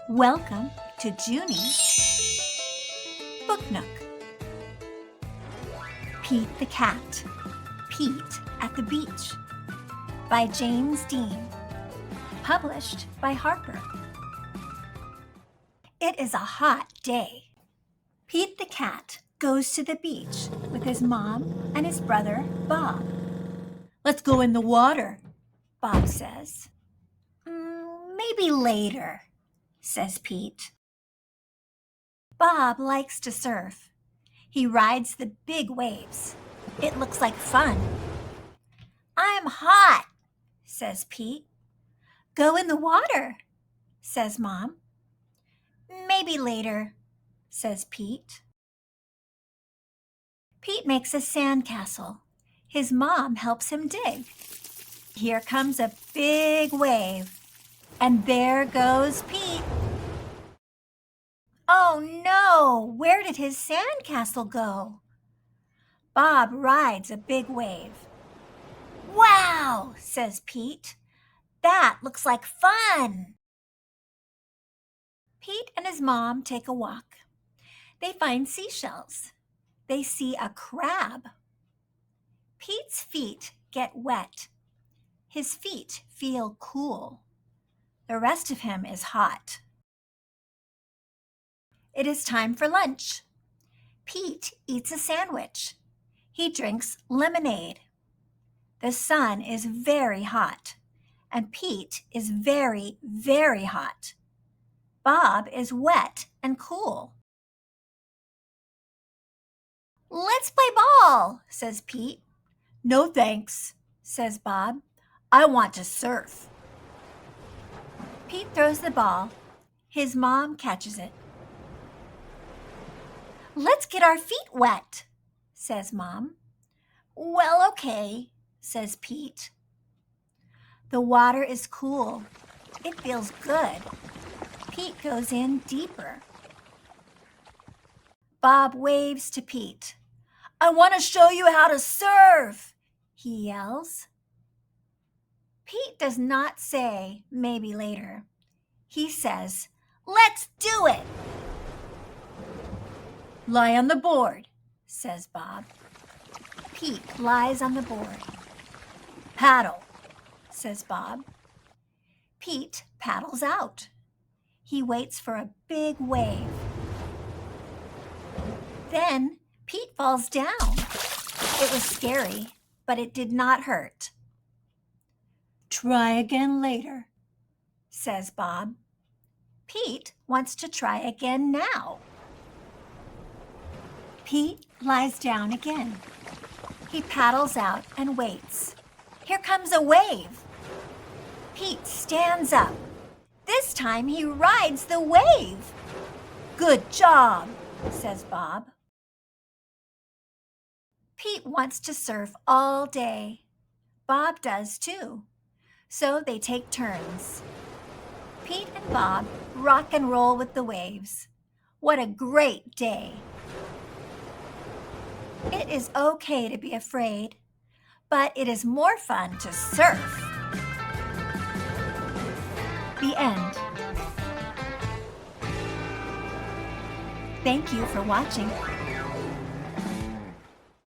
Welcome to Junie's Book Nook. Pete the Cat, Pete at the Beach by James Dean. Published by Harper. It is a hot day. Pete the Cat goes to the beach with his mom and his brother, Bob. "Let's go in the water," Bob says. Maybe later," says Pete. Bob likes to surf. He rides the big waves. It looks like fun. "I'm hot," says Pete. "Go in the water," says Mom. "Maybe later," says Pete. Pete makes a sandcastle. His mom helps him dig. Here comes a big wave, and there goes Pete. Oh no! Where did his sandcastle go? Bob rides a big wave. "Wow!" says Pete. "That looks like fun!" Pete and his mom take a walk. They find seashells. They see a crab. Pete's feet get wet. His feet feel cool. The rest of him is hot. It is time for lunch. Pete eats a sandwich. He drinks lemonade. The sun is very hot, and Pete is very, very hot. Bob is wet and cool. "Let's play ball," says Pete. "No thanks," says Bob. "I want to surf." Pete throws the ball. His mom catches it. "Let's get our feet wet," says Mom. "Well, okay," says Pete. The water is cool. It feels good. Pete goes in deeper. Bob waves to Pete. "I want to show you how to surf," he yells. Pete does not say maybe later. He says, "Let's do it." "Lie on the board," says Bob. Pete lies on the board. "Paddle," says Bob. Pete paddles out. He waits for a big wave. Then Pete falls down. It was scary, but it did not hurt. "Try again later," says Bob. Pete wants to try again now. Pete lies down again. He paddles out and waits. Here comes a wave. Pete stands up. This time he rides the wave. "Good job," says Bob. Pete wants to surf all day. Bob does too. So they take turns. Pete and Bob rock and roll with the waves. What a great day. It is okay to be afraid, but it is more fun to surf. The end. Thank you for watching.